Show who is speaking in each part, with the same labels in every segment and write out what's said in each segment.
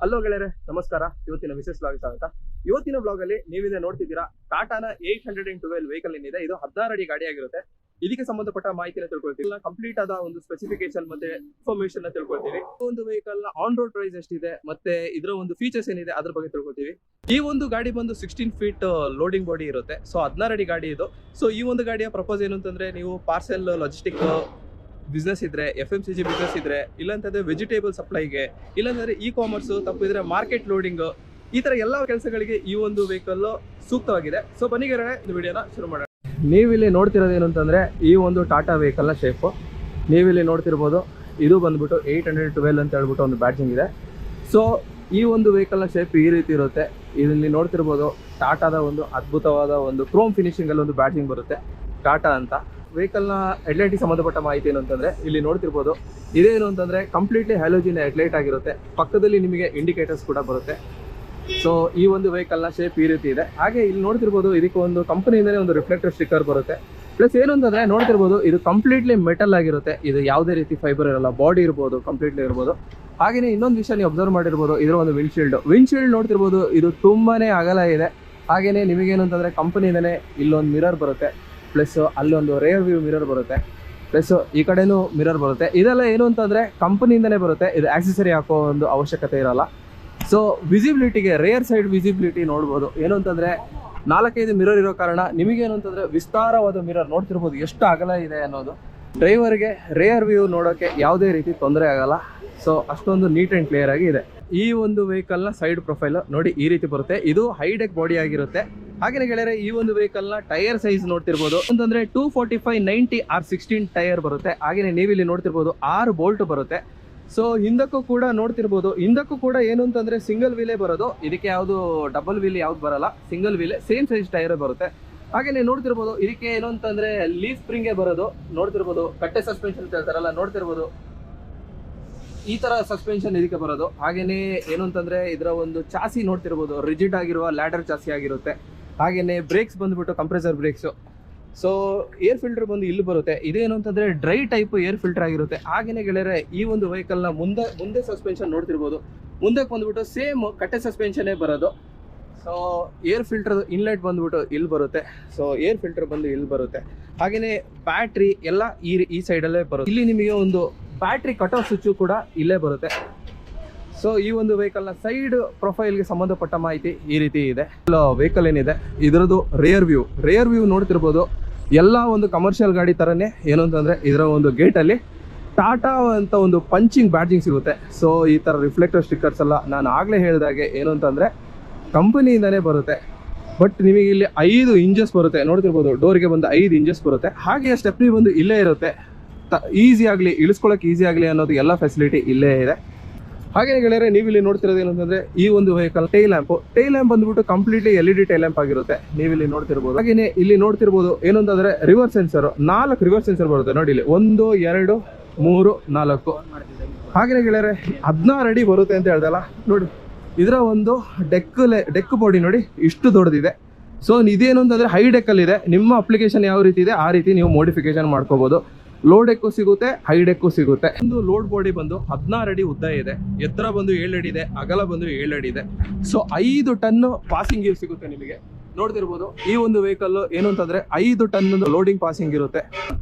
Speaker 1: Hello ಗೆಳೆಯರೆ, ನಮಸ್ಕಾರ. ಇವತ್ತಿನ ವಿಶೇಷ ಬ್ಲಾಗ್ ಸ್ವಾಗತ. ಇವತ್ತಿನ ಬ್ಲಾಗ್ ಅಲ್ಲಿ ನೀವಿದೆ ನೋಡ್ತಿದ್ದೀರಾ ಟಾಟಾನ 812 ವೆಹಿಕಲ್ ಏನಿದೆ, ಇದು 16 ಅಡಿ ಗಾಡಿ ಆಗಿರುತ್ತೆ. ಇದಕ್ಕೆ ಸಂಬಂಧಪಟ್ಟ ಮಾಹಿತಿನ ತಿಳ್ಕೊಳ್ತೀವಿ. ಕಂಪ್ಲೀಟ್ ಆದ ಒಂದು ಸ್ಪೆಸಿಫಿಕೇಶನ್ ಮತ್ತೆ ಇನ್ಫಾರ್ಮೇಶನ್ ತಿಳ್ಕೊಳ್ತೀವಿ. ಒಂದು ವೆಹಿಕಲ್ ನ ಆನ್ ರೋಡ್ ಪ್ರೈಸ್ ಎಷ್ಟಿದೆ ಮತ್ತೆ ಇದರ ಒಂದು ಫೀಚರ್ಸ್ ಏನಿದೆ ಅದ್ರ ಬಗ್ಗೆ ತಿಳ್ಕೊಳ್ತೀವಿ. ಈ ಒಂದು ಗಾಡಿ ಬಂದು 16 ಫೀಟ್ ಲೋಡಿಂಗ್ ಬಾಡಿ ಇರುತ್ತೆ. ಸೊ 16 ಅಡಿ ಗಾಡಿ ಇದು. ಸೊ ಈ ಒಂದು ಗಾಡಿಯ ಪ್ರಪೋಸ್ ಏನು ಅಂತಂದ್ರೆ, ನೀವು ಪಾರ್ಸೆಲ್ ಲಾಜಿಸ್ಟಿಕ್ ಬಿಸ್ನೆಸ್ ಇದ್ರೆ, FMCG ಬಿಸ್ನೆಸ್ ಇದ್ರೆ, ಇಲ್ಲಾಂತಂದ್ರೆ ವೆಜಿಟೇಬಲ್ ಸಪ್ಲೈಗೆ, ಇಲ್ಲಾಂದ್ರೆ ಇ ಕಾಮರ್ಸ್, ತಪ್ಪಿದ್ರೆ ಮಾರ್ಕೆಟ್ ಲೋಡಿಂಗ್, ಈ ತರ ಎಲ್ಲ ಕೆಲಸಗಳಿಗೆ ಈ ಒಂದು ವೆಹಿಕಲ್ ಸೂಕ್ತವಾಗಿದೆ. ಸೊ ಬನ್ನಿ ಗೆಳೆಯರೆ, ಈ ವಿಡಿಯೋನ ಶುರು ಮಾಡೋಣ. ನೀವಿಲ್ಲಿ ನೋಡ್ತಿರೋದು ಏನು ಅಂತಂದ್ರೆ, ಈ ಒಂದು ಟಾಟಾ ವೆಹಿಕಲ್ ನ ಶೇಪ್ ನೀವಿಲ್ಲಿ ನೋಡ್ತಿರ್ಬೋದು. ಇದು ಬಂದ್ಬಿಟ್ಟು 812 ಅಂತ ಹೇಳ್ಬಿಟ್ಟು ಒಂದು ಬ್ಯಾಡ್ಜಿಂಗ್ ಇದೆ. ಸೊ ಈ ಒಂದು ವೆಹಿಕಲ್ ನ ಶೇಪ್ ಈ ರೀತಿ ಇರುತ್ತೆ. ಇಲ್ಲಿ ನೋಡ್ತಿರ್ಬೋದು ಟಾಟಾದ ಒಂದು ಅದ್ಭುತವಾದ ಒಂದು ಕ್ರೋಮ್ ಫಿನಿಶಿಂಗ್ ಅಲ್ಲಿ ಒಂದು ಬ್ಯಾಡ್ಜಿಂಗ್ ಬರುತ್ತೆ, ಟಾಟಾ ಅಂತ. ವೆಹಿಕಲ್ ನ ಹೆಡ್ಲೈಟ್ಗೆ ಸಂಬಂಧಪಟ್ಟ ಮಾಹಿತಿ ಏನು ಅಂತಂದ್ರೆ, ಇಲ್ಲಿ ನೋಡ್ತಿರ್ಬೋದು ಇದೇನು ಅಂತಂದ್ರೆ ಕಂಪ್ಲೀಟ್ಲಿ ಹ್ಯಾಲೋಜಿನ್ ಹೆಡ್ಲೈಟ್ ಆಗಿರುತ್ತೆ. ಪಕ್ಕದಲ್ಲಿ ನಿಮಗೆ ಇಂಡಿಕೇಟರ್ಸ್ ಕೂಡ ಬರುತ್ತೆ. ಸೊ ಈ ಒಂದು ವೆಹಿಕಲ್ ನ ಶೇಪ್ ಈ ರೀತಿ ಇದೆ. ಹಾಗೆ ಇಲ್ಲಿ ನೋಡ್ತಿರ್ಬೋದು ಇದಕ್ಕೆ ಒಂದು ಕಂಪನಿಯಿಂದನೇ ಒಂದು ರಿಫ್ಲೆಕ್ಟರ್ ಸ್ಟಿಕ್ಕರ್ ಬರುತ್ತೆ. ಪ್ಲಸ್ ಏನು ಅಂತಂದ್ರೆ ನೋಡ್ತಿರ್ಬೋದು ಇದು ಕಂಪ್ಲೀಟ್ಲಿ ಮೆಟಲ್ ಆಗಿರುತ್ತೆ. ಇದು ಯಾವುದೇ ರೀತಿ ಫೈಬರ್ ಇರಲ್ಲ, ಬಾಡಿ ಇರ್ಬೋದು, ಕಂಪ್ಲೀಟ್ಲಿ ಇರ್ಬೋದು. ಹಾಗೆಯೇ ಇನ್ನೊಂದು ವಿಷಯ ನೀವು ಅಬ್ಸರ್ವ್ ಮಾಡಿರ್ಬೋದು, ಇದರ ಒಂದು ವಿಂಡ್ಶೀಲ್ಡ್ ನೋಡ್ತಿರ್ಬೋದು, ಇದು ತುಂಬಾನೇ ಅಗಲ ಇದೆ. ಹಾಗೇನೆ ನಿಮಗೇನು ಅಂತಂದ್ರೆ ಕಂಪನಿಯಿಂದನೇ ಇಲ್ಲೊಂದು ಮಿರರ್ ಬರುತ್ತೆ, ಪ್ಲಸ್ ಅಲ್ಲೊಂದು ರೇರ್ ವ್ಯೂ ಮಿರರ್ ಬರುತ್ತೆ, ಪ್ಲಸ್ ಈ ಕಡೆನೂ ಮಿರರ್ ಬರುತ್ತೆ. ಇದೆಲ್ಲ ಏನು ಅಂತಂದ್ರೆ ಕಂಪನಿಯಿಂದನೇ ಬರುತ್ತೆ. ಇದು ಆಕ್ಸೆಸರಿ ಹಾಕೋ ಒಂದು ಅವಶ್ಯಕತೆ ಇರಲ್ಲ. ಸೊ ವಿಸಿಬಿಲಿಟಿಗೆ ರೇರ್ ಸೈಡ್ ವಿಸಿಬಿಲಿಟಿ ನೋಡ್ಬೋದು. ಏನು ಅಂತಂದ್ರೆ 4-5 ಮಿರರ್ ಇರೋ ಕಾರಣ ನಿಮಗೇನು ಅಂತಂದ್ರೆ ವಿಸ್ತಾರವಾದ ಮಿರರ್ ನೋಡ್ತಿರ್ಬೋದು ಎಷ್ಟು ಅಗಲ ಇದೆ ಅನ್ನೋದು. ಡ್ರೈವರ್ಗೆ ರೇರ್ ವ್ಯೂ ನೋಡೋಕೆ ಯಾವುದೇ ರೀತಿ ತೊಂದರೆ ಆಗಲ್ಲ. ಸೊ ಅಷ್ಟೊಂದು ನೀಟ್ ಆ್ಯಂಡ್ ಕ್ಲಿಯರ್ ಆಗಿ ಇದೆ. ಈ ಒಂದು ವೆಹಿಕಲ್ನ ಸೈಡ್ ಪ್ರೊಫೈಲ್ ನೋಡಿ ಈ ರೀತಿ ಬರುತ್ತೆ. ಇದು ಹೈಡೆಕ್ ಬಾಡಿ ಆಗಿರುತ್ತೆ. ಹಾಗೆಯೇ ಗೆಳೆಯರೆ, ಈ ಒಂದು ವೆಹಿಕಲ್ನ ಟೈರ್ ಸೈಜ್ ನೋಡ್ತಿರ್ಬೋದು ಅಂತಂದ್ರೆ 245/90 R16 ಟೈರ್ ಬರುತ್ತೆ. ಹಾಗೆಯೇ ನೀವಿಲ್ಲಿ ನೋಡ್ತಿರ್ಬೋದು 6 ಬೋಲ್ಟ್ ಬರುತ್ತೆ. ಸೊ ಹಿಂದಕ್ಕೂ ಕೂಡ ನೋಡ್ತಿರ್ಬೋದು, ಹಿಂದಕ್ಕೂ ಕೂಡ ಏನು ಅಂತಂದ್ರೆ ಸಿಂಗಲ್ ವೀಲೇ ಬರೋದು. ಇದಕ್ಕೆ ಯಾವುದು ಡಬಲ್ ವೀಲ್ ಯಾವ್ದು ಬರಲ್ಲ, ಸಿಂಗಲ್ ವೀಲೇ, ಸೇಮ್ ಸೈಜ್ ಟೈರ್ ಬರುತ್ತೆ. ಹಾಗೆಯೇ ನೋಡ್ತಿರ್ಬೋದು ಇದಕ್ಕೆ ಏನು ಅಂತಂದ್ರೆ ಲೀಫ್ ಸ್ಪ್ರಿಂಗೇ ಬರೋದು. ನೋಡ್ತಿರ್ಬೋದು ಕಟ್ಟೆ ಸಸ್ಪೆನ್ಷನ್ ಅಂತ ಹೇಳ್ತಾರಲ್ಲ, ನೋಡ್ತಿರ್ಬೋದು ಈ ತರ ಸಸ್ಪೆನ್ಷನ್ ಇದಕ್ಕೆ ಬರೋದು. ಹಾಗೇನೆ ಏನು ಅಂತಂದ್ರೆ ಇದರ ಒಂದು ಚಾಸಿ ನೋಡ್ತಿರ್ಬೋದು ರಿಜಿಡ್ ಆಗಿರುವ ಲ್ಯಾಡರ್ ಚಾಸಿ ಆಗಿರುತ್ತೆ. ಹಾಗೇನೆ ಬ್ರೇಕ್ಸ್ ಬಂದ್ಬಿಟ್ಟು compressor brakes. So air filter ಬಂದು ಇಲ್ಲಿ ಬರುತ್ತೆ. ಇದೇನು ಅಂತಂದ್ರೆ ಡ್ರೈ ಟೈಪ್ ಏರ್ ಫಿಲ್ಟರ್ ಆಗಿರುತ್ತೆ. ಹಾಗೇನೆ ಗೆಳೆಯರೆ, ಈ ಒಂದು ವೆಹಿಕಲ್ ನ ಮುಂದೆ ಸಸ್ಪೆನ್ಷನ್ ನೋಡ್ತಿರ್ಬೋದು, ಮುಂದಕ್ಕೆ ಬಂದ್ಬಿಟ್ಟು ಸೇಮ್ ಕಟ್ಟೆ ಸಸ್ಪೆನ್ಷನ್ನೇ ಬರೋದು. ಸೊ ಏರ್ ಫಿಲ್ಟರ್ ಇನ್ಲೆಟ್ ಬಂದ್ಬಿಟ್ಟು ಇಲ್ಲಿ ಬರುತ್ತೆ. ಸೊ ಏರ್ ಫಿಲ್ಟರ್ ಬಂದು ಇಲ್ಲಿ ಬರುತ್ತೆ. ಹಾಗೇನೆ ಬ್ಯಾಟ್ರಿ ಎಲ್ಲ ಈ ಸೈಡಲ್ಲೇ ಬರುತ್ತೆ. ಇಲ್ಲಿ ನಿಮಗೆ ಒಂದು ಬ್ಯಾಟ್ರಿ ಕಟ್ ಆಫ್ ಸ್ವಿಚ್ ಕೂಡ ಇಲ್ಲೇ ಬರುತ್ತೆ. ಸೊ ಈ ಒಂದು ವೆಹಿಕಲ್ ನ ಸೈಡ್ ಪ್ರೊಫೈಲ್ಗೆ ಸಂಬಂಧಪಟ್ಟ ಮಾಹಿತಿ ಈ ರೀತಿ ಇದೆ. ವೆಹಿಕಲ್ ಏನಿದೆ ಇದರದ್ದು ರೇರ್ ವ್ಯೂ ನೋಡ್ತಿರ್ಬೋದು. ಎಲ್ಲ ಒಂದು ಕಮರ್ಷಿಯಲ್ ಗಾಡಿ ತರನೇ ಏನು ಅಂತಂದ್ರೆ ಇದರ ಒಂದು ಗೇಟ್ ಅಲ್ಲಿ ಟಾಟಾ ಅಂತ ಒಂದು ಪಂಚಿಂಗ್ ಬ್ಯಾಡ್ಜಿಂಗ್ ಸಿಗುತ್ತೆ. ಸೊ ಈ ತರ ರಿಫ್ಲೆಕ್ಟರ್ ಸ್ಟಿಕ್ಕರ್ಸ್ ಎಲ್ಲ ನಾನು ಆಗ್ಲೇ ಹೇಳಿದಾಗೆ ಏನು ಅಂತಂದ್ರೆ ಕಂಪನಿಯಿಂದನೇ ಬರುತ್ತೆ. ಬಟ್ ನಿಮಗೆ ಇಲ್ಲಿ 5 ಇಂಜಸ್ ಬರುತ್ತೆ. ನೋಡ್ತಿರ್ಬೋದು ಡೋರ್ಗೆ ಬಂದು 5 ಇಂಜಸ್ ಬರುತ್ತೆ. ಹಾಗೆ ಸ್ಟೆಪ್ನಿ ಬಂದು ಇಲ್ಲೇ ಇರುತ್ತೆ. ಈಸಿ ಆಗಲಿ, ಇಳಿಸ್ಕೊಳ್ಳೋಕೆ ಈಸಿ ಆಗಲಿ ಅನ್ನೋದು ಎಲ್ಲ ಫೆಸಿಲಿಟಿ ಇಲ್ಲೇ ಇದೆ. ಹಾಗೆ ಗೆಳೆಯರೆ, ನೀವು ಇಲ್ಲಿ ನೋಡ್ತಿರೋದು ಏನಂತಂದ್ರೆ ಈ ಒಂದು ವೆಹಿಕಲ್ ಟೈಲ್ ಲ್ಯಾಂಪ್ ಬಂದ್ಬಿಟ್ಟು ಕಂಪ್ಲೀಟ್ಲಿ LED ಟೈಲ್ ಲ್ಯಾಂಪ್ ಆಗಿರುತ್ತೆ. ನೀವಿಲ್ಲಿ ನೋಡ್ತಿರ್ಬೋದು. ಹಾಗೇನೆ ಇಲ್ಲಿ ನೋಡ್ತಿರ್ಬೋದು ಏನು ಅಂತಂದ್ರೆ ರಿವರ್ಸ್ ಸೆನ್ಸರ್, 4 ರಿವರ್ಸ್ ಸೆನ್ಸರ್ ಬರುತ್ತೆ. ನೋಡಿ ಇಲ್ಲಿ 1, 2, 3, 4. ಹಾಗೆ ಗೆಳೆಯರೆ 16 ಅಡಿ ಬರುತ್ತೆ ಅಂತ ಹೇಳ್ದಲ್ಲ, ನೋಡಿ ಇದರ ಒಂದು ಡೆಕ್ ಬಾಡಿ ನೋಡಿ ಇಷ್ಟು ದೊಡ್ಡದಿದೆ. ಸೊ ಇದೇನು ಅಂತಂದ್ರೆ ಹೈ ಡೆಕ್ ಅಲ್ಲಿ ಇದೆ. ನಿಮ್ಮ ಅಪ್ಲಿಕೇಶನ್ ಯಾವ ರೀತಿ ಇದೆ ಆ ರೀತಿ ನೀವು ಮೋಡಿಫಿಕೇಶನ್ ಮಾಡ್ಕೋಬಹುದು. ಲೋ ಡೆಕ್ಕು ಸಿಗುತ್ತೆ, ಹೈ ಡೆಕ್ಕು ಸಿಗುತ್ತೆ. ಒಂದು ಲೋಡ್ ಬಾಡಿ ಬಂದು 16 ಅಡಿ ಉದ್ದ ಇದೆ, ಎತ್ತರ ಬಂದು 7 ಅಡಿ ಇದೆ, ಅಗಲ ಬಂದು 7 ಅಡಿ ಇದೆ. ಸೊ 5 ಟನ್ ಪಾಸಿಂಗ್ ಸಿಗುತ್ತೆ ನಿಮಗೆ. ನೋಡ್ತಿರ್ಬೋದು ಈ ಒಂದು ವೆಹಿಕಲ್ ಏನು ಅಂತಂದ್ರೆ 5 ಟನ್ ಲೋಡಿಂಗ್ ಪಾಸಿಂಗ್ ಇರುತ್ತೆ.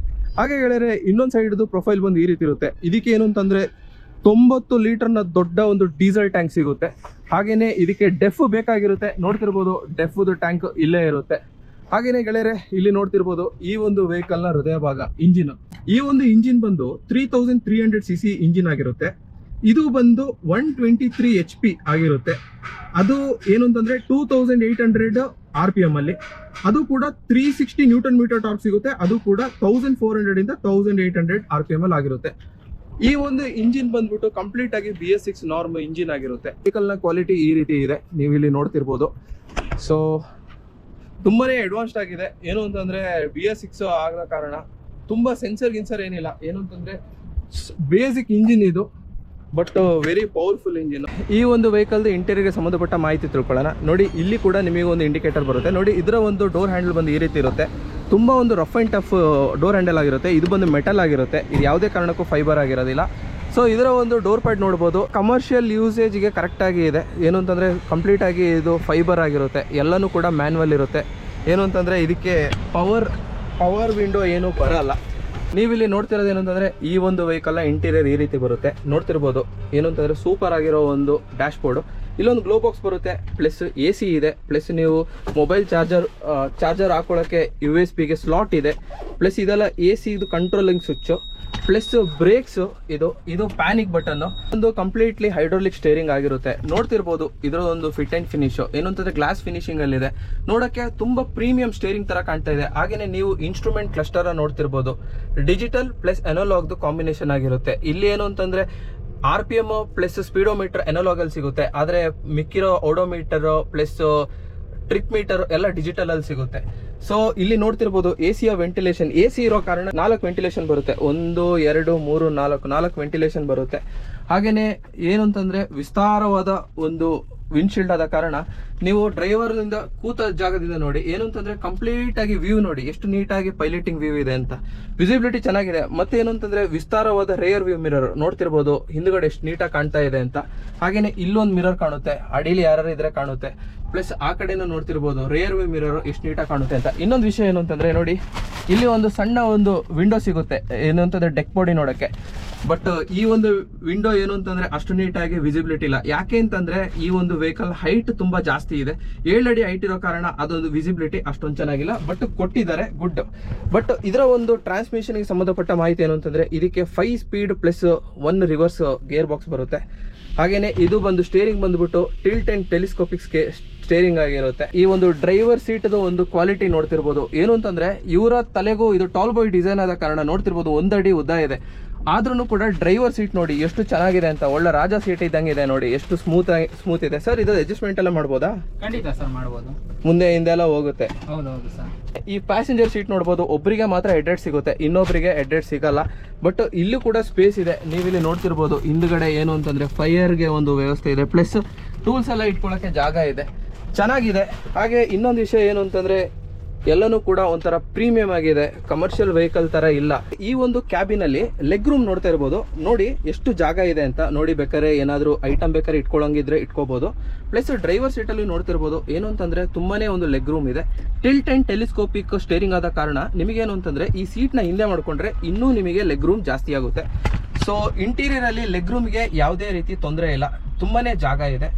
Speaker 1: ಹಾಗೆ ಹೇಳಿದ್ರೆ ಇನ್ನೊಂದು ಸೈಡ್ದು ಪ್ರೊಫೈಲ್ ಬಂದು ಈ ರೀತಿ ಇರುತ್ತೆ. ಇದಕ್ಕೆ ಏನು ಅಂತಂದ್ರೆ 90 ಲೀಟರ್ನ ದೊಡ್ಡ ಒಂದು ಡೀಸೆಲ್ ಟ್ಯಾಂಕ್ ಸಿಗುತ್ತೆ. ಹಾಗೇನೆ ಇದಕ್ಕೆ ಡೆಫ್ ಬೇಕಾಗಿರುತ್ತೆ. ನೋಡ್ತಿರ್ಬೋದು ಡೆಫ್ದು ಟ್ಯಾಂಕ್ ಇಲ್ಲೇ ಇರುತ್ತೆ. ಹಾಗೇನೆ ಗೆಳೆಯರೆ, ಇಲ್ಲಿ ನೋಡ್ತಿರ್ಬೋದು ಈ ಒಂದು ವೆಹಿಕಲ್ ನ ಹೃದಯ ಭಾಗ ಇಂಜಿನ್. ಈ ಒಂದು ಇಂಜಿನ್ ಬಂದು 3300cc ಇಂಜಿನ್ ಆಗಿರುತ್ತೆ. ಇದು ಬಂದು 123 HP ಆಗಿರುತ್ತೆ. ಅದು ಏನು ಅಂತಂದ್ರೆ 2800 RPM ಅಲ್ಲಿ. ಅದು ಕೂಡ 360 Nm ಟಾರ್ಕ್ ಸಿಗುತ್ತೆ. ಅದು ಕೂಡ 1400 ಇಂದ 1800 RPM ಅಲ್ಲಿ ಆಗಿರುತ್ತೆ. ಈ ಒಂದು ಇಂಜಿನ್ ಬಂದ್ಬಿಟ್ಟು ಕಂಪ್ಲೀಟ್ ಆಗಿ BS6 ನಾರ್ಮ್ ಇಂಜಿನ್ ಆಗಿರುತ್ತೆ. ವೆಹಿಕಲ್ ನ ಕ್ವಾಲಿಟಿ ಈ ರೀತಿ ಇದೆ, ನೀವು ಇಲ್ಲಿ ನೋಡ್ತಿರ್ಬೋದು. ಸೊ ತುಂಬಾನೇ ಅಡ್ವಾನ್ಸ್ಡ್ ಆಗಿದೆ. ಏನು ಅಂತಂದ್ರೆ BS6 ಆಗದ ಕಾರಣ ತುಂಬಾ ಸೆನ್ಸರ್ ಏನಿಲ್ಲ. ಏನು ಅಂತಂದ್ರೆ ಬೇಸಿಕ್ ಇಂಜಿನ್ ಇದು, ಬಟ್ ವೆರಿ ಪವರ್ಫುಲ್ ಇಂಜಿನ್. ಈ ಒಂದು ವೆಹಿಕಲ್ದು ಇಂಟೀರಿಯರ್ಗೆ ಸಂಬಂಧಪಟ್ಟ ಮಾಹಿತಿ ತಿಳ್ಕೊಳ್ಳೋಣ. ನೋಡಿ ಇಲ್ಲಿ ಕೂಡ ನಿಮಗೆ ಒಂದು ಇಂಡಿಕೇಟರ್ ಬರುತ್ತೆ. ನೋಡಿ ಇದರ ಒಂದು ಡೋರ್ ಹ್ಯಾಂಡಲ್ ಬಂದು ಈ ರೀತಿ ಇರುತ್ತೆ. ತುಂಬ ಒಂದು rough and tough door handle ಆಗಿರುತ್ತೆ. ಇದು ಬಂದು ಮೆಟಲ್ ಆಗಿರುತ್ತೆ. ಇದು ಯಾವುದೇ ಕಾರಣಕ್ಕೂ ಫೈಬರ್ ಆಗಿರೋದಿಲ್ಲ. ಸೊ ಇದರ ಒಂದು ಡೋರ್ ಪ್ಯಾಡ್ ನೋಡ್ಬೋದು, ಕಮರ್ಷಿಯಲ್ ಯೂಸೇಜ್ಗೆ ಕರೆಕ್ಟಾಗಿ ಇದೆ. ಏನು ಅಂತಂದರೆ ಕಂಪ್ಲೀಟಾಗಿ ಇದು ಫೈಬರ್ ಆಗಿರುತ್ತೆ, ಎಲ್ಲನೂ ಕೂಡ ಮ್ಯಾನ್ಯಲ್ ಇರುತ್ತೆ. ಏನು ಅಂತಂದರೆ ಇದಕ್ಕೆ ಪವರ್ ವಿಂಡೋ ಏನೂ ಬರಲ್ಲ. ನೀವಿಲ್ಲಿ ನೋಡ್ತಿರೋದು ಏನು ಅಂತಂದರೆ ಈ ಒಂದು ವೆಹಿಕಲ್ನ ಇಂಟೀರಿಯರ್ ಈ ರೀತಿ ಬರುತ್ತೆ, ನೋಡ್ತಿರ್ಬೋದು. ಏನು ಅಂತಂದರೆ ಸೂಪರ್ ಆಗಿರೋ ಒಂದು ಡ್ಯಾಶ್ ಬೋರ್ಡು. ಇಲ್ಲೊಂದು ಗ್ಲೋ ಬಾಕ್ಸ್ ಬರುತ್ತೆ, ಪ್ಲಸ್ AC ಇದೆ, ಪ್ಲಸ್ ನೀವು ಮೊಬೈಲ್ ಚಾರ್ಜರ್ ಹಾಕೊಳ್ಳೋಕ್ಕೆ USB-ಗೆ ಸ್ಲಾಟ್ ಇದೆ, ಪ್ಲಸ್ ಇದೆಲ್ಲ AC ಇದು ಕಂಟ್ರೋಲಿಂಗ್ ಸ್ವಿಚ್ಚು, ಪ್ಲಸ್ ಬ್ರೇಕ್ಸು. ಇದು ಪ್ಯಾನಿಕ್ ಬಟನ್ನು. ಒಂದು ಕಂಪ್ಲೀಟ್ಲಿ ಹೈಡ್ರೋಲಿಕ್ ಸ್ಟೇರಿಂಗ್ ಆಗಿರುತ್ತೆ. ನೋಡ್ತಿರ್ಬೋದು ಇದರ ಒಂದು ಫಿಟ್ ಆ್ಯಂಡ್ ಫಿನಿಶು ಏನು ಅಂತಂದರೆ ಗ್ಲಾಸ್ ಫಿನಿಶಿಂಗಲ್ಲಿದೆ. ನೋಡೋಕ್ಕೆ ತುಂಬ ಪ್ರೀಮಿಯಂ ಸ್ಟೇರಿಂಗ್ ಥರ ಕಾಣ್ತಾ ಇದೆ. ಹಾಗೆಯೇ ನೀವು ಇನ್ಸ್ಟ್ರೂಮೆಂಟ್ ಕ್ಲಸ್ಟರ ನೋಡ್ತಿರ್ಬೋದು, ಡಿಜಿಟಲ್ ಪ್ಲಸ್ ಅನಲಾಗ್ದು ಕಾಂಬಿನೇಷನ್ ಆಗಿರುತ್ತೆ. ಇಲ್ಲಿ ಏನು ಅಂತಂದರೆ RPM ಪ್ಲಸ್ ಸ್ಪೀಡೋಮೀಟರ್ ಅನಲಾಗಲ್ಲಿ ಸಿಗುತ್ತೆ, ಆದರೆ ಮಿಕ್ಕಿರೋ ಓಡೋಮೀಟರ್ ಪ್ಲಸ್ ಟ್ರಿಪ್ ಮೀಟರ್ ಎಲ್ಲ ಡಿಜಿಟಲಲ್ಲಿ ಸಿಗುತ್ತೆ. ಸೊ ಇಲ್ಲಿ ನೋಡ್ತಿರ್ಬೋದು AC ವೆಂಟಿಲೇಷನ್, AC ಇರೋ ಕಾರಣ 4 ವೆಂಟಿಲೇಷನ್ ಬರುತ್ತೆ. 1 2 3 4 ವೆಂಟಿಲೇಷನ್ ಬರುತ್ತೆ. ಹಾಗೆಯೇ ಏನು ಅಂತಂದರೆ ವಿಸ್ತಾರವಾದ ಒಂದು ವಿಂಡ್ಶೀಲ್ಡ್ ಆದ ಕಾರಣ ನೀವು ಡ್ರೈವರ್ನಿಂದ ಕೂತ ಜಾಗದಿಂದ ನೋಡಿ, ಏನು ಅಂತಂದರೆ ಕಂಪ್ಲೀಟಾಗಿ ವ್ಯೂ ನೋಡಿ ಎಷ್ಟು ನೀಟಾಗಿ ಪೈಲಟಿಂಗ್ ವ್ಯೂ ಇದೆ ಅಂತ. ವಿಸಿಬಿಲಿಟಿ ಚೆನ್ನಾಗಿದೆ. ಮತ್ತೆ ಏನು ಅಂತಂದರೆ ವಿಸ್ತಾರವಾದ ರೇಯರ್ ವ್ಯೂ ಮಿರರ್ ನೋಡ್ತಿರ್ಬೋದು, ಹಿಂದ್ಗಡೆ ಎಷ್ಟು ನೀಟಾಗಿ ಕಾಣ್ತಾ ಇದೆ ಅಂತ. ಹಾಗೆಯೇ ಇಲ್ಲೊಂದು ಮಿರರ್ ಕಾಣುತ್ತೆ, ಅಡಿಲಿ ಯಾರು ಇದ್ರೆ ಕಾಣುತ್ತೆ. ಪ್ಲಸ್ ಆ ಕಡೆನೂ ನೋಡ್ತಿರ್ಬೋದು ರೇಯರ್ ವ್ಯೂ ಮಿರರ್ ಎಷ್ಟು ನೀಟಾಗಿ ಕಾಣುತ್ತೆ ಅಂತ. ಇನ್ನೊಂದು ವಿಷಯ ಏನು ಅಂತಂದರೆ ನೋಡಿ, ಇಲ್ಲಿ ಒಂದು ಸಣ್ಣ ಒಂದು ವಿಂಡೋ ಸಿಗುತ್ತೆ, ಏನು ಅಂತಂದರೆ ಡೆಕ್ ಬಾಡಿ ನೋಡೋಕ್ಕೆ. ಬಟ್ ಈ ಒಂದು ವಿಂಡೋ ಏನು ಅಂತಂದರೆ ಅಷ್ಟು ನೀಟಾಗಿ ವಿಸಿಬಿಲಿಟಿ ಇಲ್ಲ. ಯಾಕೆ ಅಂತಂದರೆ ಈ ಒಂದು ವೆಹಿಕಲ್ ಹೈಟ್ ತುಂಬ ಜಾಸ್ತಿ ಇದೆ, 7 ಅಡಿ ಹೈಟ್ ಇರೋ ಕಾರಣ ಅದೊಂದು ವಿಸಿಬಿಲಿಟಿ ಅಷ್ಟೊಂದು ಚೆನ್ನಾಗಿಲ್ಲ. ಬಟ್ ಕೊಟ್ಟಿದ್ದಾರೆ, ಗುಡ್. ಬಟ್ ಇದರ ಒಂದು ಟ್ರಾನ್ಸ್ಮಿಷನ್ಗೆ ಸಂಬಂಧಪಟ್ಟ ಮಾಹಿತಿ ಏನು ಅಂತಂದರೆ ಇದಕ್ಕೆ 5 speed plus 1 reverse gear box ಬರುತ್ತೆ. ಹಾಗೆಯೇ ಇದು ಬಂದು ಸ್ಟೇರಿಂಗ್ ಬಂದ್ಬಿಟ್ಟು ಟಿಲ್ಟ್ ಆ್ಯಂಡ್ ಟೆಲಿಸ್ಕೋಪಿಕ್ ಸ್ಟೇರಿಂಗ್ ಆಗಿರುತ್ತೆ. ಈ ಒಂದು ಡ್ರೈವರ್ ಸೀಟ್ದು ಒಂದು ಕ್ವಾಲಿಟಿ ನೋಡ್ತಿರ್ಬೋದು. ಏನು ಅಂತಂದರೆ ಇವರ ತಲೆಗೂ ಇದು ಟಾಲ್ ಬಾಯ್ ಡಿಸೈನ್ ಆದ ಕಾರಣ ನೋಡ್ತಿರ್ಬೋದು 1 ಅಡಿ ಉದ್ದ ಇದೆ. ಆದ್ರೂ ಕೂಡ ಡ್ರೈವರ್ ಸೀಟ್ ನೋಡಿ ಎಷ್ಟು ಚೆನ್ನಾಗಿದೆ ಅಂತ, ಒಳ್ಳೆ ರಾಜಾ ಸೀಟ್ ಇದ್ದಂಗೆ ಇದೆ ನೋಡಿ, ಎಷ್ಟು ಸ್ಮೂತ್ ಇದೆ. ಸರ್ ಇದು ಅಡ್ಜಸ್ಟ್ಮೆಂಟ್ ಎಲ್ಲ ಮಾಡ್ಬೋದಾ?
Speaker 2: ಖಂಡಿತ ಸರ್ ಮಾಡ್ಬೋದು,
Speaker 1: ಮುಂದೆ ಹಿಂದೆಲ್ಲ ಹೋಗುತ್ತೆ.
Speaker 2: ಹೌದೌದು ಸರ್.
Speaker 1: ಈ ಪ್ಯಾಸೆಂಜರ್ ಸೀಟ್ ನೋಡ್ಬೋದು, ಒಬ್ಬರಿಗೆ ಮಾತ್ರ ಹೆಡ್ರೆಡ್ ಸಿಗುತ್ತೆ, ಇನ್ನೊಬ್ಬರಿಗೆ ಹೆಡ್ರೆಡ್ ಸಿಗಲ್ಲ. ಬಟ್ ಇಲ್ಲೂ ಕೂಡ ಸ್ಪೇಸ್ ಇದೆ. ನೀವಿಲ್ಲಿ ನೋಡ್ತಿರ್ಬೋದು ಹಿಂದ್ಗಡೆ ಏನು ಅಂತಂದರೆ ಫೈರ್ಗೆ ಒಂದು ವ್ಯವಸ್ಥೆ ಇದೆ, ಪ್ಲಸ್ ಟೂಲ್ಸ್ ಎಲ್ಲ ಇಟ್ಕೊಳ್ಳೋಕ್ಕೆ ಜಾಗ ಇದೆ, ಚೆನ್ನಾಗಿದೆ. ಹಾಗೆ ಇನ್ನೊಂದು ವಿಷಯ ಏನು ಅಂತಂದರೆ ಎಲ್ಲನೂ ಕೂಡ ಒಂಥರ ಪ್ರೀಮಿಯಂ ಆಗಿದೆ, ಕಮರ್ಷಿಯಲ್ ವೆಹಿಕಲ್ ಥರ ಇಲ್ಲ. ಈ ಒಂದು ಕ್ಯಾಬಿನಲ್ಲಿ ಲೆಗ್ ರೂಮ್ ನೋಡ್ತಾ ಇರ್ಬೋದು, ನೋಡಿ ಎಷ್ಟು ಜಾಗ ಇದೆ ಅಂತ. ನೋಡಿ ಬೇಕಾದ್ರೆ ಏನಾದರೂ ಐಟಮ್ ಬೇಕಾದ್ರೆ ಇಟ್ಕೊಳ್ಳೋಂಗಿದ್ರೆ ಇಟ್ಕೋಬೋದು. ಪ್ಲಸ್ ಡ್ರೈವರ್ ಸೀಟಲ್ಲಿ ನೋಡ್ತಿರ್ಬೋದು ಏನು ಅಂತಂದರೆ ತುಂಬಾ ಒಂದು ಲೆಗ್ ರೂಮ್ ಇದೆ. ಟಿಲ್ಟ್ ಆ್ಯಂಡ್ ಟೆಲಿಸ್ಕೋಪಿಕ್ ಸ್ಟೇರಿಂಗ್ ಆದ ಕಾರಣ ನಿಮಗೇನು ಅಂತಂದರೆ ಈ ಸೀಟ್ನ ಹಿಂದೆ ಮಾಡಿಕೊಂಡ್ರೆ ಇನ್ನೂ ನಿಮಗೆ ಲೆಗ್ ರೂಮ್ ಜಾಸ್ತಿ ಆಗುತ್ತೆ. ಸೊ ಇಂಟೀರಿಯರಲ್ಲಿ ಲೆಗ್ ರೂಮ್ಗೆ ಯಾವುದೇ ರೀತಿ ತೊಂದರೆ ಇಲ್ಲ, ತುಂಬಾ ಜಾಗ ಇದೆ.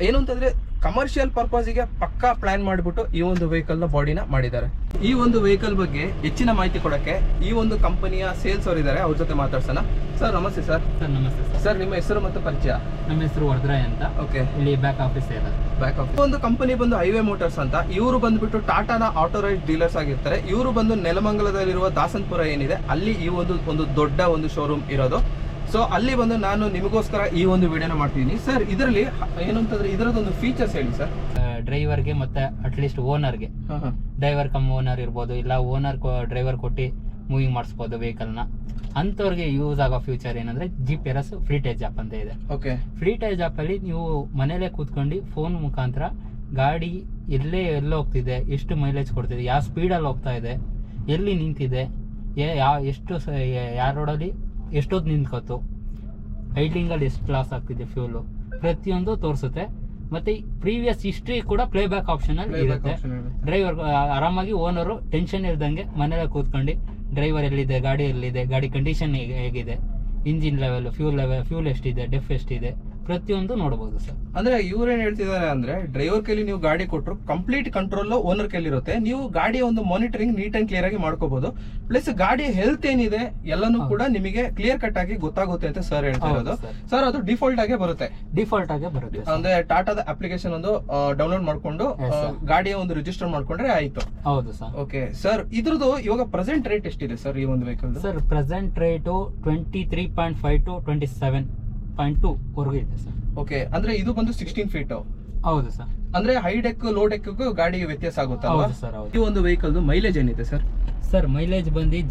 Speaker 1: ಏನು ಅಂತಂದರೆ ಕಮರ್ಷಿಯಲ್ ಪರ್ಪಸ್ಗೆ ಪಕ್ಕಾ ಪ್ಲಾನ್ ಮಾಡಿಬಿಟ್ಟು ಈ ಒಂದು ವೆಹಿಕಲ್ನ ಬಾಡಿನ ಮಾಡಿದ್ದಾರೆ. ಈ ಒಂದು ವೆಹಿಕಲ್ ಬಗ್ಗೆ ಹೆಚ್ಚಿನ ಮಾಹಿತಿ ಕೊಡೋಕ್ಕೆ ಈ ಒಂದು ಕಂಪನಿಯ ಸೇಲ್ಸ್ ಅವರು ಇದ್ದಾರೆ, ಅವ್ರ ಜೊತೆ ಮಾತಾಡ್ಸೋಣ. ಸರ್ ನಮಸ್ತೆ ಸರ್.
Speaker 2: ಸರ್ ನಮಸ್ತೆ ಸರ್.
Speaker 1: ಸರ್ ನಿಮ್ಮ ಹೆಸರು ಮತ್ತು ಪರಿಚಯ?
Speaker 2: ನಮ್ಮ ಹೆಸರು ವರ್ಧರಾಯ್ ಅಂತ.
Speaker 1: ಓಕೆ.
Speaker 2: ಇಲ್ಲಿ ಬ್ಯಾಕ್ ಆಫೀಸ್ ಇದೆ.
Speaker 1: Back office. ಒಂದು ಕಂಪನಿ ಬಂದು ಹೈವೇ ಮೋಟರ್ಸ್ ಅಂತ, ಇವರು ಬಂದ್ಬಿಟ್ಟು ಟಾಟಾನ ಆಟೋರೈಸ್ ಡೀಲರ್ಸ್ ಆಗಿರ್ತಾರೆ. ಇವರು ಬಂದು ನೆಲಮಂಗಲದಲ್ಲಿರುವ ದಾಸನ್ಪುರ ಏನಿದೆ ಅಲ್ಲಿ ಈ ಒಂದು ದೊಡ್ಡ ಒಂದು ಶೋರೂಮ್ ಇರೋದು. ಸೊ ಅಲ್ಲಿ ಬಂದು ನಾನು ನಿಮಗೋಸ್ಕರ ಈ ಒಂದು ವಿಡಿಯೋನ ಮಾಡ್ತಿದ್ದೀನಿ. ಸರ್ ಇದರಲ್ಲಿ ಏನು ಅಂತಂದ್ರೆ ಇದರದೊಂದು ಫೀಚರ್ಸ್ ಹೇಳಿ ಸರ್.
Speaker 2: ಡ್ರೈವರ್ಗೆ ಮತ್ತೆ ಅಟ್ಲೀಸ್ಟ್ ಓನರ್ಗೆ, ಡ್ರೈವರ್ ಕಮ್ ಓನರ್ ಇರ್ಬೋದು, ಇಲ್ಲ ಓನರ್ ಡ್ರೈವರ್ ಕೊಟ್ಟು ಮೂವಿಂಗ್ ಮಾಡಿಸ್ಬೋದು ವೆಹಿಕಲ್ನ. ಅಂಥವ್ರಿಗೆ ಯೂಸ್ ಆಗೋ ಫ್ಯೂಚರ್ ಏನಂದ್ರೆ GPS ಫ್ಲೀಟೇಜ್ ಆ್ಯಪ್ ಅಂತ ಇದೆ.
Speaker 1: ಓಕೆ. ಫ್ಲೀಟೇಜ್
Speaker 2: ಆ್ಯಪಲ್ಲಿ ನೀವು ಮನೇಲೇ ಕೂತ್ಕೊಂಡು ಫೋನ್ ಮುಖಾಂತರ ಗಾಡಿ ಎಲ್ಲೇ ಹೋಗ್ತಿದೆ, ಎಷ್ಟು ಮೈಲೇಜ್ ಕೊಡ್ತಿದೆ, ಯಾವ ಸ್ಪೀಡಲ್ಲಿ ಹೋಗ್ತಾ ಇದೆ, ಎಲ್ಲಿ ನಿಂತಿದೆ, ಎಷ್ಟು ಯಾರ ರೋಡಲ್ಲಿ ಎಷ್ಟೊತ್ತು ನಿಂತ್ಕೋತು, ಐಡ್ಲಿಂಗಲ್ಲಿ ಎಷ್ಟು ಲಾಸ್ ಆಗ್ತಿದೆ ಫ್ಯೂಲು, ಪ್ರತಿಯೊಂದು ತೋರಿಸುತ್ತೆ. ಮತ್ತೆ ಪ್ರೀವಿಯಸ್ ಹಿಸ್ಟ್ರಿ ಕೂಡ ಪ್ಲೇಬ್ಯಾಕ್ ಆಪ್ಷನ್ ಅಲ್ಲಿ ಇರುತ್ತೆ. ಡ್ರೈವರ್ ಆರಾಮಾಗಿ ಓನರು ಟೆನ್ಷನ್ ಇಲ್ದಂಗೆ ಮನೇಲಿ ಕೂತ್ಕೊಂಡು ಡ್ರೈವರ್ ಎಲ್ಲಿದೆ, ಗಾಡಿ ಎಲ್ಲಿದೆ, ಗಾಡಿ ಕಂಡೀಷನ್ ಹೇಗಿದೆ, ಇಂಜಿನ್ ಲೆವೆಲ್, ಫ್ಯೂಲ್ ಎಷ್ಟಿದೆ, ಡೆಫ್ ಎಷ್ಟಿದೆ, ಪ್ರತಿಯೊಂದು ನೋಡಬಹುದು ಸರ್.
Speaker 1: ಅಂದ್ರೆ ಇವ್ರೇನ್ ಹೇಳ್ತಿದ್ದಾರೆ ಅಂದ್ರೆ ಡ್ರೈವರ್ ಕೈಲಿ ನೀವು ಗಾಡಿ ಕೊಟ್ಟರು ಕಂಪ್ಲೀಟ್ ಕಂಟ್ರೋಲ್ ಓನರ್ ಕೈಲಿ ಇರುತ್ತೆ. ನೀವು ಗಾಡಿಯ ಒಂದು ಮಾನಿಟರಿಂಗ್ ನೀಟ್ ಅಂಡ್ ಕ್ಲಿಯರ್ ಆಗಿ ಮಾಡ್ಕೋಬಹುದು. ಪ್ಲಸ್ ಗಾಡಿ ಹೆಲ್ತ್ ಏನಿದೆ ಎಲ್ಲಾನು ಕೂಡ ನಿಮಗೆ ಕ್ಲಿಯರ್ ಕಟ್ ಆಗಿ ಗೊತ್ತಾಗುತ್ತೆ ಅಂತ ಸರ್ ಹೇಳ್ತಾ ಇರೋದು. ಸರ್ ಅದು ಡಿಫಾಲ್ಟ್ ಆಗೇ ಬರುತ್ತೆ. ಅಂದ್ರೆ ಟಾಟಾದ ಅಪ್ಲಿಕೇಶನ್ ಒಂದು ಡೌನ್ಲೋಡ್ ಮಾಡ್ಕೊಂಡು ಗಾಡಿಯ ಒಂದು ರಿಜಿಸ್ಟರ್ ಮಾಡ್ಕೊಂಡ್ರೆ ಆಯ್ತು.
Speaker 2: ಹೌದು ಸರ್.
Speaker 1: ಓಕೆ ಸರ್, ಇದ್ರದ್ದು ಇವಾಗ ಪ್ರೆಸೆಂಟ್ ರೇಟ್ ಎಷ್ಟಿದೆ ಸರ್ ಈ ಒಂದು vehicle?
Speaker 2: Sir present rate 23.5 to 27.2 ವರೆಗೂ ಇದೆ ಸರ್.
Speaker 1: ಓಕೆ, ಅಂದ್ರೆ ಇದು ಬಂದು 16 ಫೀಟ್.
Speaker 2: ಹೌದು ಸರ್.
Speaker 1: ಅಂದ್ರೆ ಹೈ ಡೆಕ್ ಲೋ ಡೆಕ್ ಗಾಡಿಗೆ ವ್ಯತ್ಯಾಸ ಆಗುತ್ತೆ.
Speaker 2: ಹೌದು ಸರ್.
Speaker 1: ಈ ಒಂದು ವೆಹಿಕಲ್ ಮೈಲೇಜ್ ಏನಿದೆ ಸರ್?
Speaker 2: ಸರ್ ಮೈಲೇಜ್ ಬಂದು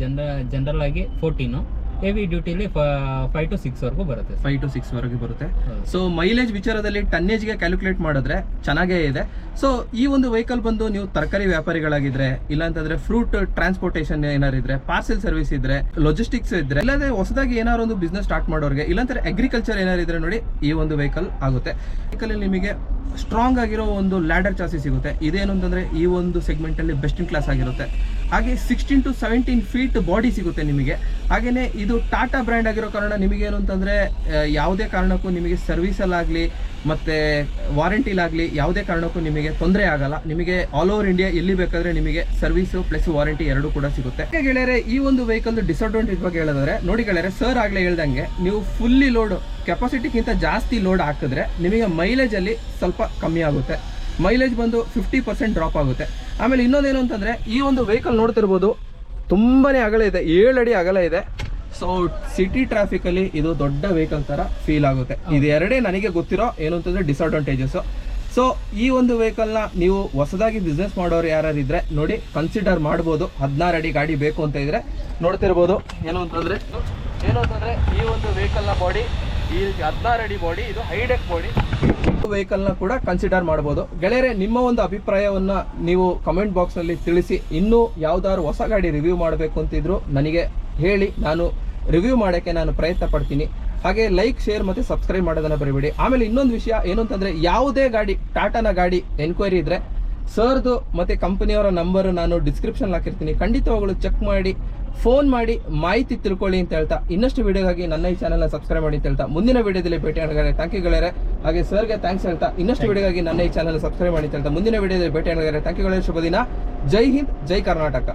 Speaker 2: ಜನರಲ್ ಆಗಿ 14, ಹೆವಿ ಡ್ಯೂಟಿಲಿ 5 to 6 ವರೆಗೂ ಬರುತ್ತೆ
Speaker 1: 5 to 6 ವರೆಗೆ ಬರುತ್ತೆ.
Speaker 2: ಹೌದು.
Speaker 1: ಸೊ ಮೈಲೇಜ್ ವಿಚಾರದಲ್ಲಿ ಟನ್ನೇಜ್ಗೆ ಕ್ಯಾಲ್ಕುಲೇಟ್ ಮಾಡಿದ್ರೆ ಚೆನ್ನಾಗೇ ಇದೆ. ಸೊ ಈ ಒಂದು ವೆಹಿಕಲ್ ಬಂದು ನೀವು ತರಕಾರಿ ವ್ಯಾಪಾರಿಗಳಾಗಿದ್ರೆ, ಇಲ್ಲ ಅಂತಂದ್ರೆ ಫ್ರೂಟ್ ಟ್ರಾನ್ಸ್ಪೋರ್ಟೇಷನ್ ಏನಾರಿದ್ರೆ, ಪಾರ್ಸೆಲ್ ಸರ್ವಿಸ್ ಇದ್ರೆ, ಲಾಜಿಸ್ಟಿಕ್ಸ್ ಇದ್ರೆ, ಇಲ್ಲದೆ ಹೊಸದಾಗಿ ಏನಾದ್ರು ಒಂದು ಬಿಸ್ನೆಸ್ ಸ್ಟಾರ್ಟ್ ಮಾಡೋರಿಗೆ, ಇಲ್ಲಾಂದ್ರೆ ಅಗ್ರಿಕಲ್ಚರ್ ಏನಾರಿದ್ರೆ ನೋಡಿ ಈ ಒಂದು ವೆಹಿಕಲ್ ಆಗುತ್ತೆ. ವೆಹಿಕಲ್ ನಿಮಗೆ ಸ್ಟ್ರಾಂಗ್ ಆಗಿರೋ ಒಂದು ಲ್ಯಾಡರ್ ಚಾಸಿ ಸಿಗುತ್ತೆ. ಇದೇನು ಅಂತಂದ್ರೆ ಈ ಒಂದು ಸೆಗ್ಮೆಂಟ್ ಅಲ್ಲಿ ಬೆಸ್ಟ್ ಇನ್ ಕ್ಲಾಸ್ ಆಗಿರುತ್ತೆ. ಹಾಗೆ 16 to 17 ಫೀಟ್ ಬಾಡಿ ಸಿಗುತ್ತೆ ನಿಮಗೆ. ಹಾಗೇನೆ ಇದು ಟಾಟಾ ಬ್ರ್ಯಾಂಡ್ ಆಗಿರೋ ಕಾರಣ ನಿಮಗೆ ಏನು ಅಂತಂದ್ರೆ ಯಾವುದೇ ಕಾರಣಕ್ಕೂ ನಿಮಗೆ ಸರ್ವಿಸಲ್ಲಾಗಲಿ ಮತ್ತೆ ವಾರಂಟಿಲಾಗಲಿ ಯಾವುದೇ ಕಾರಣಕ್ಕೂ ನಿಮಗೆ ತೊಂದರೆ ಆಗಲ್ಲ. ನಿಮಗೆ ಆಲ್ ಓವರ್ ಇಂಡಿಯಾ ಎಲ್ಲಿ ಬೇಕಾದ್ರೆ ನಿಮಗೆ ಸರ್ವಿಸು ಪ್ಲಸ್ ವಾರಂಟಿ ಎರಡೂ ಕೂಡ ಸಿಗುತ್ತೆ. ಗೆಳೆಯರೆ, ಈ ಒಂದು ವೆಹಿಕಲ್ ಡಿಸ್ಅಡ್ವಾಂಟೇಜ್ ಬಗ್ಗೆ ಹೇಳಿದ್ರೆ ನೋಡಿ ಗೆಳೆಯರೆ, ಸರ್ ಆಗ್ಲೇ ಹೇಳ್ದಂಗೆ ನೀವು ಫುಲ್ಲಿ ಲೋಡ್ ಕೆಪಾಸಿಟಿಗಿಂತ ಜಾಸ್ತಿ ಲೋಡ್ ಹಾಕಿದ್ರೆ ನಿಮಗೆ ಮೈಲೇಜ್ ಅಲ್ಲಿ ಸ್ವಲ್ಪ ಕಮ್ಮಿ ಆಗುತ್ತೆ. ಮೈಲೇಜ್ ಬಂದು 50% ಡ್ರಾಪ್ ಆಗುತ್ತೆ. ಆಮೇಲೆ ಇನ್ನೊಂದೇನು ಅಂತಂದ್ರೆ ಈ ಒಂದು ವೆಹಿಕಲ್ ನೋಡ್ತಿರ್ಬೋದು, ತುಂಬಾನೇ ಅಗಲ ಇದೆ, 7 ಅಡಿ ಅಗಲ ಇದೆ. ಸೊ ಸಿಟಿ ಟ್ರಾಫಿಕ್ ಅಲ್ಲಿ ಇದು ದೊಡ್ಡ ವೆಹಿಕಲ್ ತರ ಫೀಲ್ ಆಗುತ್ತೆ. ಇದು ಎರಡೇ ನನಗೆ ಗೊತ್ತಿರೋ ಏನು ಅಂತಂದ್ರೆ ಡಿಸ್ಅಡ್ವಾಂಟೇಜಸ್. ಸೊ ಈ ಒಂದು ವೆಹಿಕಲ್ ನ ನೀವು ಹೊಸದಾಗಿ ಬಿಸ್ನೆಸ್ ಮಾಡೋರು ಯಾರಿದ್ರೆ ನೋಡಿ ಕನ್ಸಿಡರ್ ಮಾಡ್ಬೋದು. 16 ಅಡಿ ಗಾಡಿ ಬೇಕು ಅಂತ ಇದ್ರೆ ನೋಡ್ತಿರ್ಬೋದು. ಏನು ಅಂತಂದ್ರೆ ಈ ಒಂದು ವೆಹಿಕಲ್ ನ ಬಾಡಿ ಈ 16 ಅಡಿ ಬಾಡಿ, ಇದು ಹೈಡೆಕ್ ಬಾಡಿ. ವೆಹಿಕಲ್ ನ ಕೂಡ ಕನ್ಸಿಡರ್ ಮಾಡಬಹುದು. ಗೆಳೆಯರೆ, ನಿಮ್ಮ ಒಂದು ಅಭಿಪ್ರಾಯವನ್ನ ನೀವು ಕಮೆಂಟ್ ಬಾಕ್ಸ್ ಅಲ್ಲಿ ತಿಳಿಸಿ. ಇನ್ನೂ ಯಾವ್ದಾದ್ರು ಹೊಸ ಗಾಡಿ ರಿವ್ಯೂ ಮಾಡಬೇಕು ಅಂತಿದ್ರು ನನಗೆ ಹೇಳಿ, ನಾನು ರಿವ್ಯೂ ಮಾಡೋಕ್ಕೆ ನಾನು ಪ್ರಯತ್ನ ಪಡ್ತೀನಿ. ಹಾಗೆ ಲೈಕ್, ಶೇರ್ ಮತ್ತೆ ಸಬ್ಸ್ಕ್ರೈಬ್ ಮಾಡೋದನ್ನ ಬರಿಬೇಡಿ. ಆಮೇಲೆ ಇನ್ನೊಂದು ವಿಷಯ ಏನು ಅಂತಂದ್ರೆ ಯಾವುದೇ ಗಾಡಿ ಟಾಟಾನ ಗಾಡಿ ಎನ್ಕ್ವೈರಿ ಇದ್ರೆ ಸರ್ದು ಮತ್ತೆ ಕಂಪನಿಯವರ ನಂಬರ್ ನಾನು ಡಿಸ್ಕ್ರಿಪ್ಷನ್ ಹಾಕಿರ್ತೀನಿ. ಖಂಡಿತವಾಗ್ಲೂ ಚೆಕ್ ಮಾಡಿ, ಫೋನ್ ಮಾಡಿ ಮಾಹಿತಿ ತಿಳ್ಕೊಳ್ಳಿ ಅಂತ ಹೇಳ್ತಾ, ಇನ್ನಷ್ಟು ವಿಡಿಯೋಗಾಗಿ ನನ್ನ ಈ ಚಾನಲ್ನ ಸಬ್ಸ್ಕ್ರೈಬ್ ಮಾಡಿ ಅಂತ ಹೇಳ್ತಾ ಮುಂದಿನ ವಿಡಿಯೋದಲ್ಲಿ ಭೇಟಿ ಆಗೋಣ. ಥ್ಯಾಂಕ್ ಯು ಗೆಳೆಯರೆ. ಹಾಗೆ ಸರ್ಗೆ ಥ್ಯಾಂಕ್ಸ್ ಹೇಳ್ತಾ ಇನ್ನಷ್ಟು ವಿಡಿಯೋಗಾಗಿ ನನ್ನ ಈ ಚಾನಲ್ ಸಬ್ಸ್ಕ್ರೈಬ್ ಮಾಡಿ ಅಂತ ಹೇಳ್ತಾ ಮುಂದಿನ ವಿಡಿಯೋದಲ್ಲಿ ಭೇಟಿ ಆಗೋಣ. ಥ್ಯಾಂಕ್ ಯು ಗೆಳೆಯರೆ. ಶುಭ ದಿನ. ಜೈ ಹಿಂದ್, ಜೈ ಕರ್ನಾಟಕ.